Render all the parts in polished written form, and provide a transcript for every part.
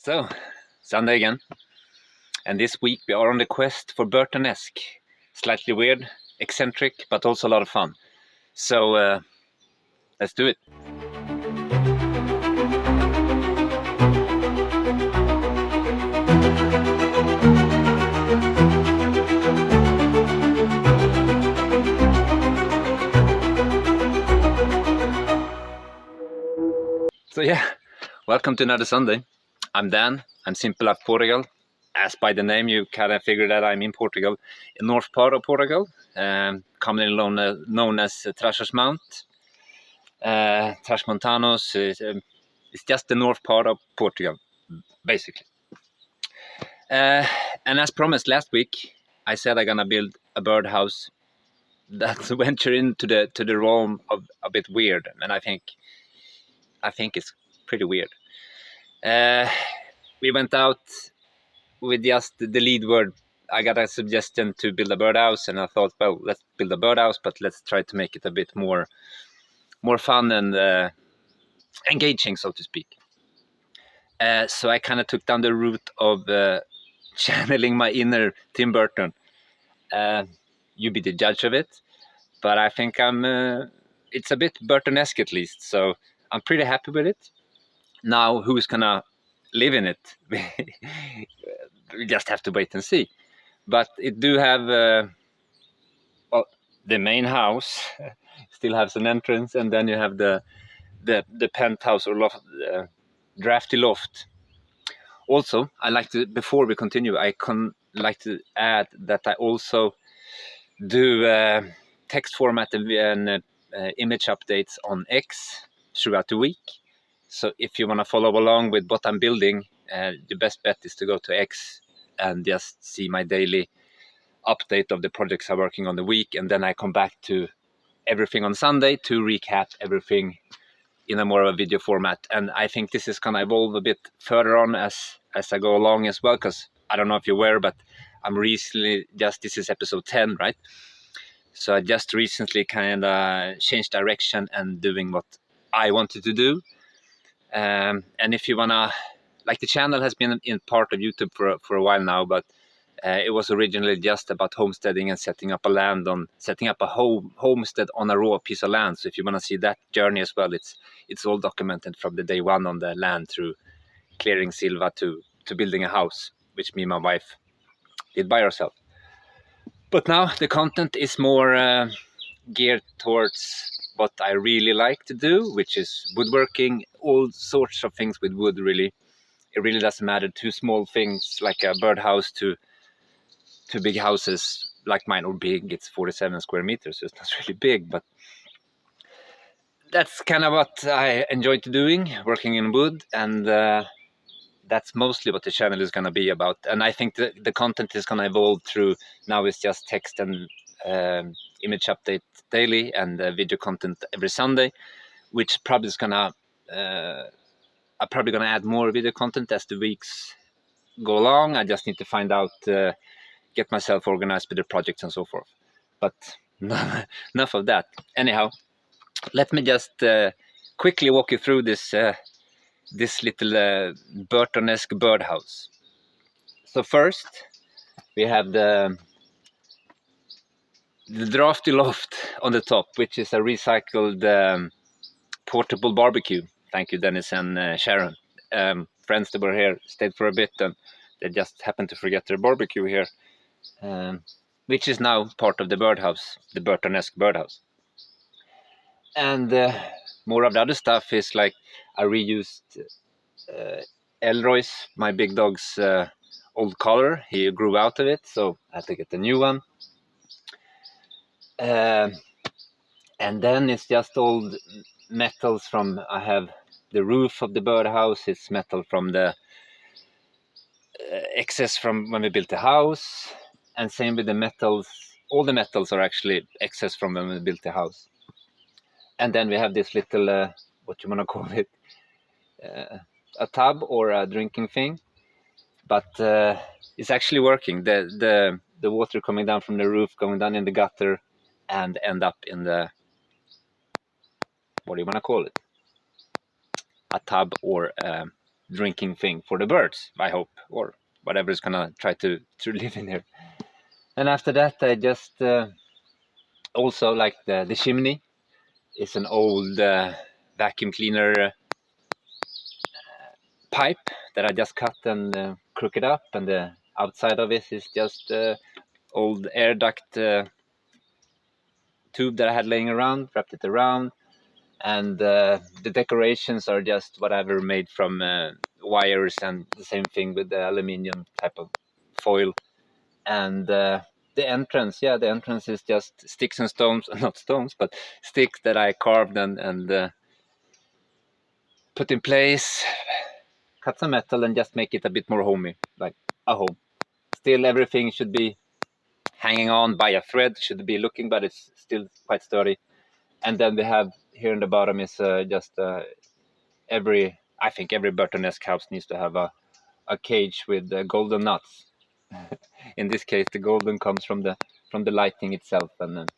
So, Sunday again, and this week we are on the quest for Burtonesque. Slightly weird, eccentric, but also a lot of fun. So, let's do it. So yeah, welcome to another Sunday. I'm Dan, I'm Simple Life Portugal. As by the name, you kind of figure that I'm in Portugal, in north part of Portugal, commonly known as Trás-os-Monte. Trás-Montanos is just the north part of Portugal, basically. And as promised last week, I said I'm gonna build a birdhouse that's venture into the realm of a bit weird, and I think it's pretty weird. We went out with just the lead word. I got a suggestion to build a birdhouse, and I thought, well, let's build a birdhouse, but let's try to make it a bit more fun and engaging, so to speak. So I kind of took down the route of channeling my inner Tim Burton. You be the judge of it, but I think it's a bit Burtonesque at least, so I'm pretty happy with it. Now, who's gonna live in it? We just have to wait and see. But it do have, well, the main house still has an entrance, and then you have the penthouse or loft, drafty loft. Also, I like to, before we continue, like to add that I also do text format and image updates on X throughout the week. So if you want to follow along with what I'm building, the best bet is to go to X and just see my daily update of the projects I'm working on the week, and then I come back to everything on Sunday to recap everything in a more of a video format. And I think this is gonna evolve a bit further on as I go along as well, because I don't know if you're aware, but I'm recently this is episode 10, right? So I just recently kind of changed direction and doing what I wanted to do. And if you wanna, like, the channel has been in part of YouTube for a while now, but it was originally just about homesteading and setting up a homestead on a raw piece of land. So if you want to see that journey as well, it's all documented from the day one on the land, through clearing silva to building a house, which me and my wife did by ourselves. But now the content is more geared towards what I really like to do, which is woodworking, all sorts of things with wood, really. It really doesn't matter, two small things like a birdhouse to big houses like mine, or big, it's 47 square meters, so it's not really big, but that's kind of what I enjoy doing, working in wood, and that's mostly what the channel is going to be about. And I think the content is going to evolve through, now it's just text and image update daily, and video content every Sunday, which probably is going to I'm probably going to add more video content as the weeks go along. I just need to find out, get myself organized with the projects and so forth. But enough of that. Anyhow, let me just quickly walk you through this little Burtonesque birdhouse. So first, we have the drafty loft on the top, which is a recycled portable barbecue. Thank you, Dennis and Sharon. Friends that were here stayed for a bit, and they just happened to forget their barbecue here. Which is now part of the birdhouse, the Burtonesque birdhouse. And more of the other stuff is like I reused Elroy's, my big dog's old collar. He grew out of it, so I had to get a new one. And then it's just old metals from, I have the roof of the birdhouse, it's metal from the excess from when we built the house. And same with the metals. All the metals are actually excess from when we built the house. And then we have this little, what you want to call it, a tub or a drinking thing. But it's actually working. The water coming down from the roof, going down in the gutter, and end up in the, what do you want to call it? A tub or drinking thing for the birds, I hope, or whatever is gonna try to live in here. And after that, I just also like the chimney. It's an old vacuum cleaner pipe that I just cut and crooked up, and the outside of it is just old air duct tube that I had laying around, wrapped it around, and the decorations are just whatever made from wires, and the same thing with the aluminium type of foil. And the entrance is just sticks and stones, not stones, but sticks that I carved and put in place, cut some metal and just make it a bit more homey, like a home. Still everything should be hanging on by a thread, should be looking, but it's still quite sturdy. And then we have here in the bottom is just I think every Burtonesque house needs to have a cage with golden nuts. In this case, the golden comes from the lighting itself, and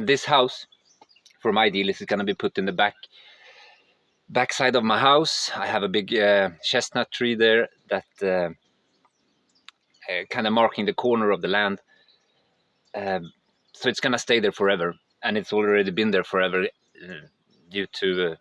this house, for my deal, is going to be put in the back side of my house. I have a big chestnut tree there that kind of marking the corner of the land, so it's going to stay there forever, and it's already been there forever due to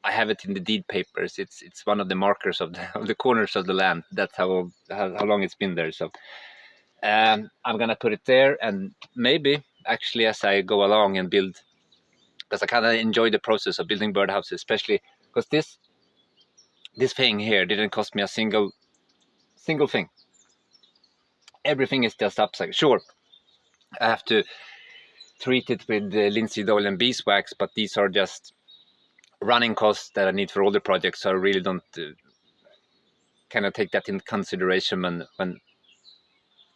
I have it in the deed papers. It's one of the markers of the corners of the land. That's how long it's been there. So I'm gonna put it there, and maybe actually as I go along and build, because I kind of enjoy the process of building birdhouses, especially because this thing here didn't cost me a single thing. Everything is just upside. Sure, I have to treat it with linseed oil and beeswax, but these are just running costs that I need for all the projects, so I really don't kind of take that into consideration when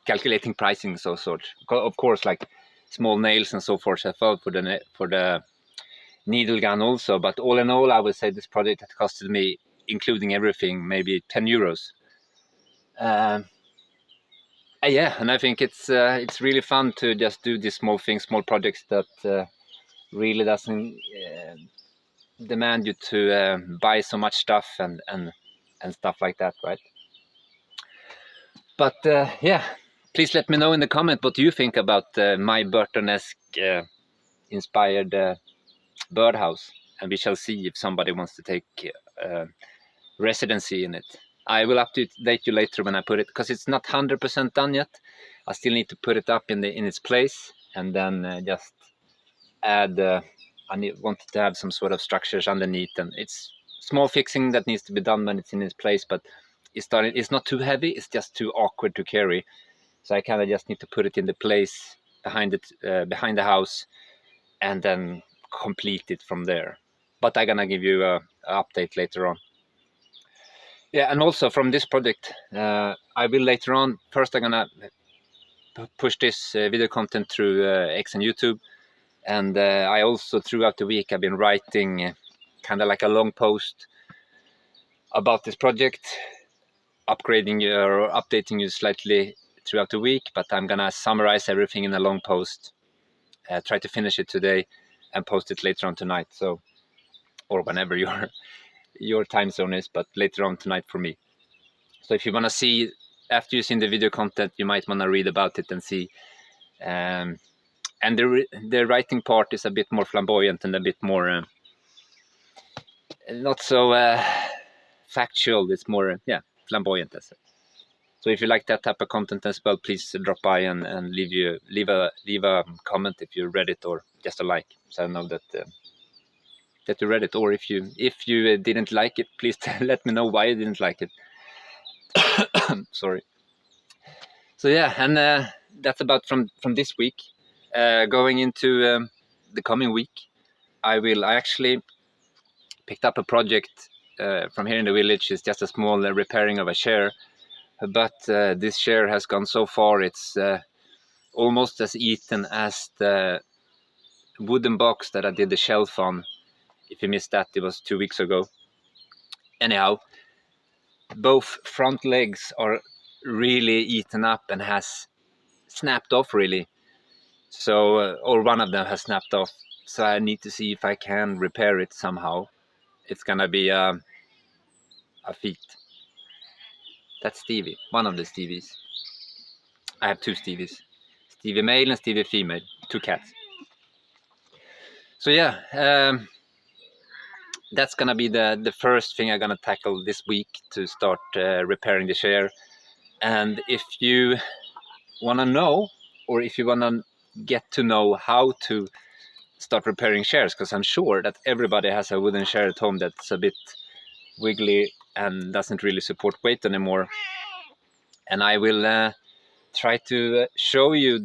calculating pricing. So sort of course, like small nails and so forth, I thought for the needle gun also, but all in all, I would say this project had costed me, including everything, maybe 10 euros. Yeah, and I think it's really fun to just do these small things, small projects that really doesn't demand you to buy so much stuff and stuff like that, right? But yeah, please let me know in the comment what you think about my Burtonesque inspired birdhouse, and we shall see if somebody wants to take residency in it. I will update you later when I put it, because it's not 100% done yet. I still need to put it up in its place, and then just add I wanted to have some sort of structures underneath, and it's small fixing that needs to be done when it's in its place, but it's not too heavy, it's just too awkward to carry, so I kind of just need to put it in the place behind the house, and then complete it from there. But I'm gonna give you a update later on. Yeah, and also from this project, I will later on. First, I'm gonna push this video content through X and YouTube, and I also throughout the week I've been writing kind of like a long post about this project, upgrading you or updating you slightly throughout the week. But I'm gonna summarize everything in a long post, try to finish it today, and post it later on tonight. So, or whenever your time zone is, but later on tonight for me. So if you want to see, after you've seen the video content, you might want to read about it and see. And the writing part is a bit more flamboyant and a bit more not so factual. It's more flamboyant. So if you like that type of content as well, please drop by and leave a comment if you read it, or just a like, so I know that you read it. Or if you didn't like it, please let me know why you didn't like it. Sorry. So yeah, and that's about from this week. Going into the coming week, I actually picked up a project from here in the village. It's just a small repairing of a chair, but this chair has gone so far, it's almost as eaten as the wooden box that I did the shelf on. If you missed that, it was 2 weeks ago. Anyhow, both front legs are really eaten up and has snapped off really. So, or one of them has snapped off. So I need to see if I can repair it somehow. It's gonna be a a feet. That's Stevie, one of the Stevies. I have two Stevies, Stevie male and Stevie female, 2 cats. So yeah, that's gonna be the first thing I'm gonna tackle this week to start repairing the chair. And if you wanna know, or if you wanna get to know how to start repairing chairs, because I'm sure that everybody has a wooden chair at home that's a bit wiggly and doesn't really support weight anymore. And I will try to show you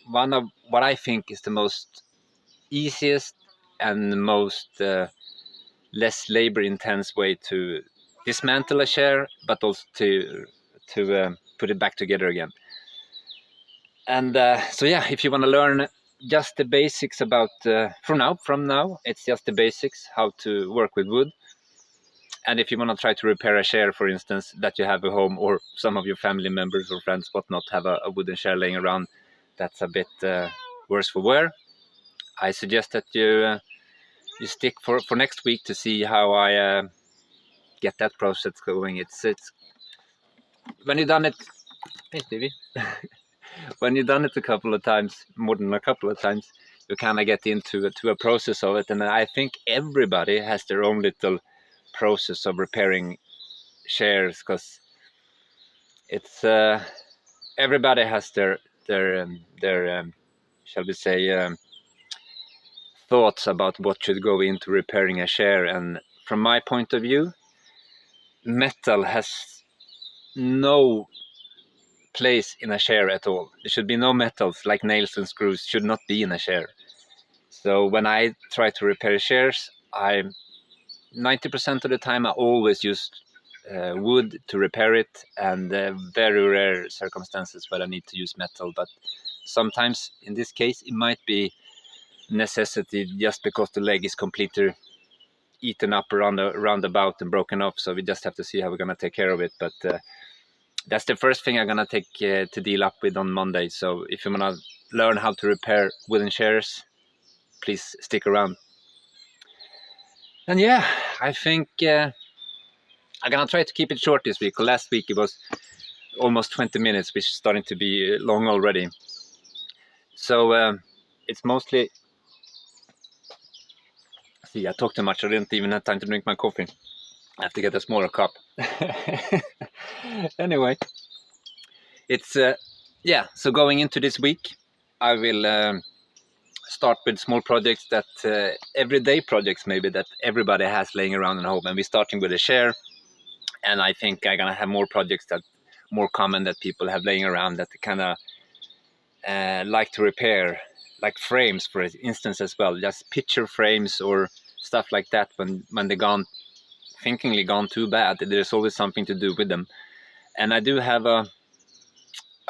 one of what I think is the most easiest and most less labor intense way to dismantle a chair, but also to put it back together again. And so yeah, if you want to learn just the basics about from now it's just the basics, how to work with wood. And if you want to try to repair a chair, for instance, that you have at home, or some of your family members or friends whatnot have a wooden chair laying around that's a bit worse for wear, I suggest that you stick for next week to see how I get that process going. It's when you've done it, hey Stevie, when you've done it a couple of times, more than a couple of times, you kind of get into a process of it. And I think everybody has their own little process of repairing chairs, because it's everybody has their shall we say thoughts about what should go into repairing a chair. And from my point of view, metal has no place in a chair at all. There should be no metals like nails and screws, should not be in a chair. So when I try to repair chairs, 90% of the time I always use wood to repair it, and very rare circumstances where I need to use metal. But sometimes in this case it might be necessity, just because the leg is completely eaten up around about and broken off. So we just have to see how we're gonna take care of it. But that's the first thing I'm gonna take to deal up with on Monday. So if you wanna learn how to repair wooden chairs, please stick around. And yeah, I think I'm gonna try to keep it short this week. Last week it was almost 20 minutes, which is starting to be long already. So it's mostly, see, I talked too much. I didn't even have time to drink my coffee. I have to get a smaller cup. Anyway, it's yeah, so going into this week I will start with small projects, that everyday projects maybe, that everybody has laying around at home. And we're starting with a chair, and I think I'm gonna have more projects that more common that people have laying around that they kind of like to repair, like frames for instance as well, just picture frames or stuff like that. When they're gone, thinkingly gone too bad, there's always something to do with them. And I do have a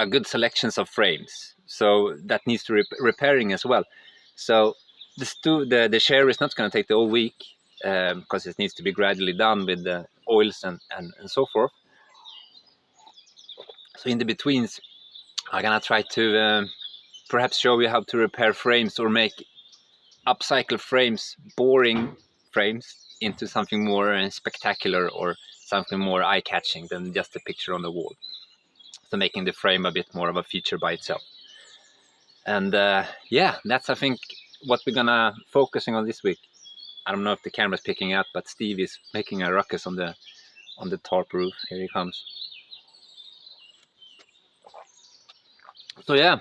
good selections of frames, so that needs to repairing as well. So the chair is not going to take the whole week, because it needs to be gradually done with the oils and so forth. So in the betweens, I'm gonna try to perhaps show you how to repair frames, or make upcycle frames, boring frames, into something more spectacular, or something more eye-catching than just a picture on the wall. So making the frame a bit more of a feature by itself. And yeah, that's I think what we're gonna focusing on this week. I don't know if the camera's picking up, but Steve is making a ruckus on the tarp roof. Here he comes. So yeah,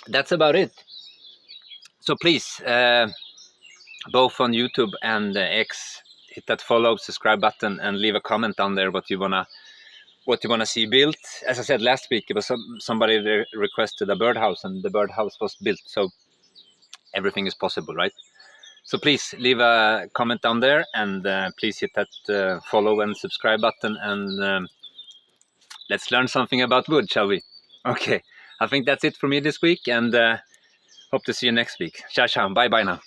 that's about it. So please, both on YouTube and X, hit that follow, subscribe button, and leave a comment down there what you wanna see built. As I said last week, it was somebody requested a birdhouse, and the birdhouse was built. So everything is possible, right? So please leave a comment down there, and please hit that follow and subscribe button, and let's learn something about wood, shall we? Okay, I think that's it for me this week, and hope to see you next week. Ciao, ciao, bye now.